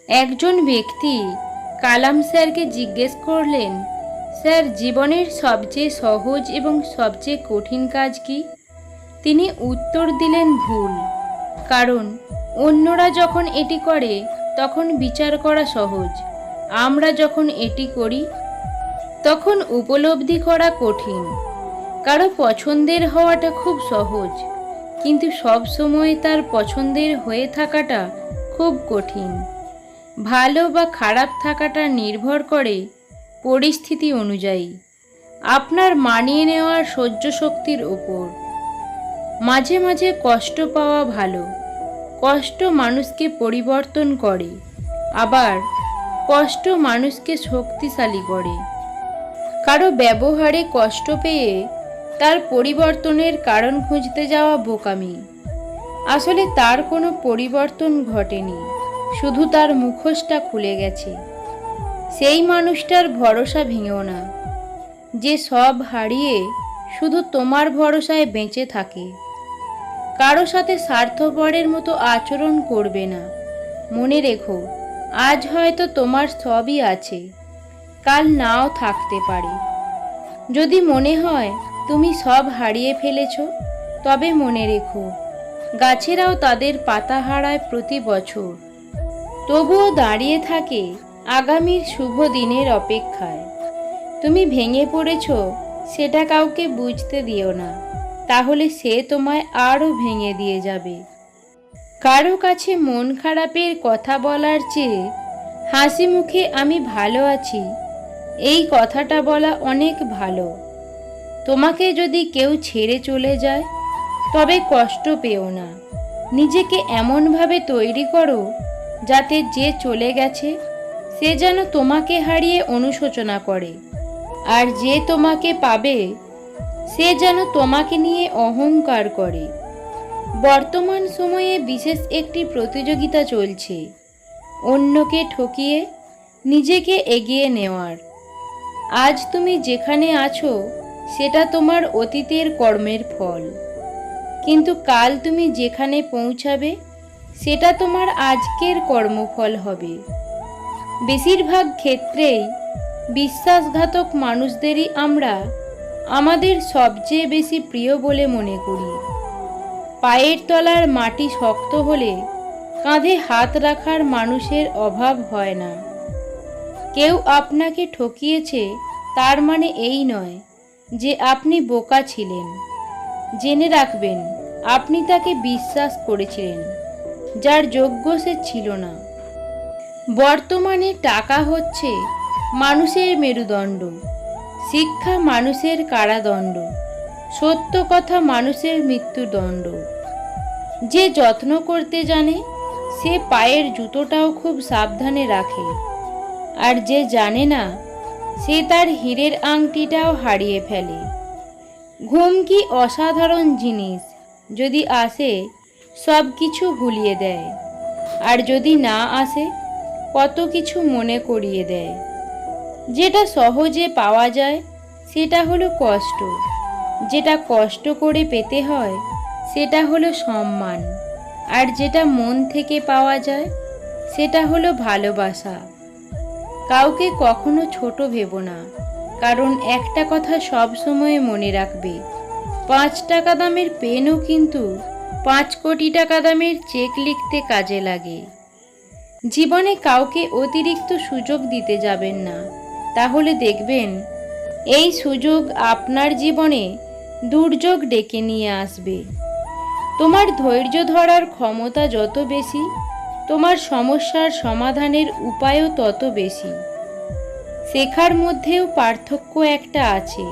একজন ব্যক্তি কালাম স্যারকে জিজ্ঞেস করলেন, স্যার, জীবনের সবচেয়ে সহজ এবং সবচেয়ে কঠিন কাজ কি? তিনি উত্তর দিলেন, ভুল। কারণ অন্যরা যখন এটি করে তখন বিচার করা সহজ, আমরা যখন এটি করি তখন উপলব্ধি করা কঠিন। কারো পছন্দের হওয়াটা খুব সহজ, কিন্তু সব সময় তার পছন্দের হয়ে থাকাটা খুব কঠিন। ভালো বা খারাপ থাকাটা নির্ভর করে পরিস্থিতি অনুযায়ী, আপনার মানিয়ে নেওয়ার সহ্য শক্তির উপর। মাঝে মাঝে কষ্ট পাওয়া ভালো। কষ্ট মানুষকে পরিবর্তন করে, আবার কষ্ট মানুষকে শক্তিশালী করে। কারো ব্যবহারে কষ্ট পেয়ে তার পরিবর্তনের কারণ খুঁজতে যাওয়া বোকামি। আসলে তার কোনো পরিবর্তন ঘটেনি, শুধু তার মুখোশটা খুলে গেছে। সেই মানুষটার ভরসা ভেঙো না, যে সব হারিয়ে শুধু তোমার ভরসায় বেঁচে থাকে। কারো সাথে স্বার্থপরের মতো আচরণ করবে না। মনে রেখো, আজ হয়তো তোমার সবই আছে, কাল নাও থাকতে পারে। যদি মনে হয় তুমি সব হারিয়ে ফেলেছ, তবে মনে রেখো, গাছেরাও তাদের পাতা হারায় প্রতি বছর, তবুও দাঁড়িয়ে থাকে আগামীর শুভ দিনের অপেক্ষায়। তুমি ভেঙে পড়েছ, সেটা কাউকে বুঝতে দিও না, তাহলে সে তোমায় আরও ভেঙে দিয়ে যাবে। কারো কাছে মন খারাপের কথা বলার চেয়ে হাসি মুখে আমি ভালো আছি এই কথাটা বলা অনেক ভালো। তোমাকে যদি কেউ ছেড়ে চলে যায়, তবে কষ্ট পেও না। নিজেকে এমনভাবে তৈরি করো যাতে যে চলে গেছে সে যেন তোমাকে হারিয়ে অনুশোচনা করে, আর যে তোমাকে পাবে সে যেন তোমাকে নিয়ে অহংকার করে। বর্তমান সময়ে বিশেষ একটি প্রতিযোগিতা চলছে, অন্যকে ঠকিয়ে নিজেকে এগিয়ে নেওয়ার। আজ তুমি যেখানে আছো সেটা তোমার অতীতের কর্মের ফল, কিন্তু কাল তুমি যেখানে পৌঁছাবে সেটা তোমার আজকের কর্মফল হবে। বেশিরভাগ ক্ষেত্রেই বিশ্বাসঘাতক মানুষদেরই আমরা আমাদের সবচেয়ে বেশি প্রিয় বলে মনে করি। পায়ের তলার মাটি শক্ত হলে কাঁধে হাত রাখার মানুষের অভাব হয় না। কেউ আপনাকে ঠকিয়েছে তার মানে এই নয় যে আপনি বোকা ছিলেন। জেনে রাখবেন, আপনি তাকে বিশ্বাস করেছিলেন যার যোগ্য সে ছিল না। বর্তমানে টাকা হচ্ছে মানুষের মেরুদণ্ড, শিক্ষা মানুষের কারাদণ্ড, সত্য কথা মানুষের মৃত্যুদণ্ড। যে যত্ন করতে জানে সে পায়ের জুতোটাও খুব সাবধানে রাখে, আর যে জানে না সে তার হীরের আংটিটাও হারিয়ে ফেলে। ঘুম কি অসাধারণ জিনিস, যদি আসে সব কিছু ভুলিয়ে দেয়, আর যদি না আসে কত কিছু মনে করিয়ে দেয়। যেটা সহজে পাওয়া যায় সেটা হলো কষ্ট, যেটা কষ্ট করে পেতে হয় সেটা হলো সম্মান, আর যেটা মন থেকে পাওয়া যায় সেটা হলো ভালোবাসা। কাউকে কখনো ছোট ভেবো না, কারণ একটা কথা সব সময় মনে রাখবে, 5 টাকা দামের পেনও কিন্তু 5 কোটি টাকা দামের চেক লিখতে কাজে লাগে। জীবনে কাউকে অতিরিক্ত সুযোগ দিতে যাবেন না, তাহলে দেখবেন এই সুযোগ আপনার জীবনে দুর্যোগ ডেকে নিয়ে আসবে। তোমার ধৈর্য ধরার ক্ষমতা যত বেশি, তোমার সমস্যার সমাধানের উপায়ও তত বেশি। শেখার মধ্যেও পার্থক্য একটা আছে।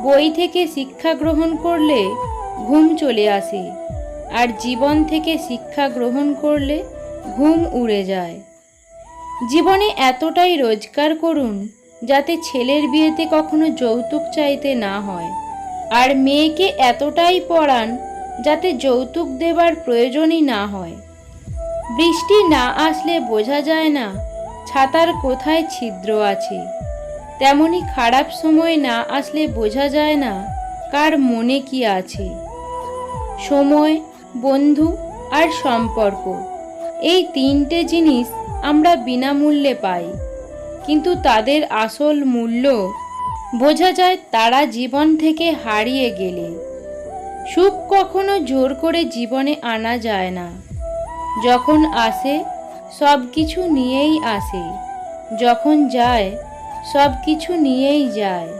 বই থেকে শিক্ষা গ্রহণ করলে ঘুম চলে আসে, আর জীবন থেকে শিক্ষা গ্রহণ করলে ঘুম উড়ে যায়। জীবনে এতটাই রোজগার করুন যাতে ছেলের বিয়েতে কখনো যৌতুক চাইতে না হয়, আর মেয়েকে এতটাই পড়ান যাতে যৌতুক দেবার প্রয়োজনই না হয়। বৃষ্টি না আসলে বোঝা যায় না ছাতার কোথায় ছিদ্র আছে, তেমনি খারাপ সময় না আসলে বোঝা যায় না কার মনে কি আছে। সময়, বন্ধু আর সম্পর্ক, এই 3টে জিনিস আমরা বিনামূল্যে পাই, কিন্তু তাদের আসল মূল্য বোঝা যায় তারা জীবন থেকে হারিয়ে গেলে। সুখ কখনো জোর করে জীবনে আনা যায় না। যখন আসে সব কিছু নিয়েই আসে, যখন যায় সব কিছু নিয়েই যায়।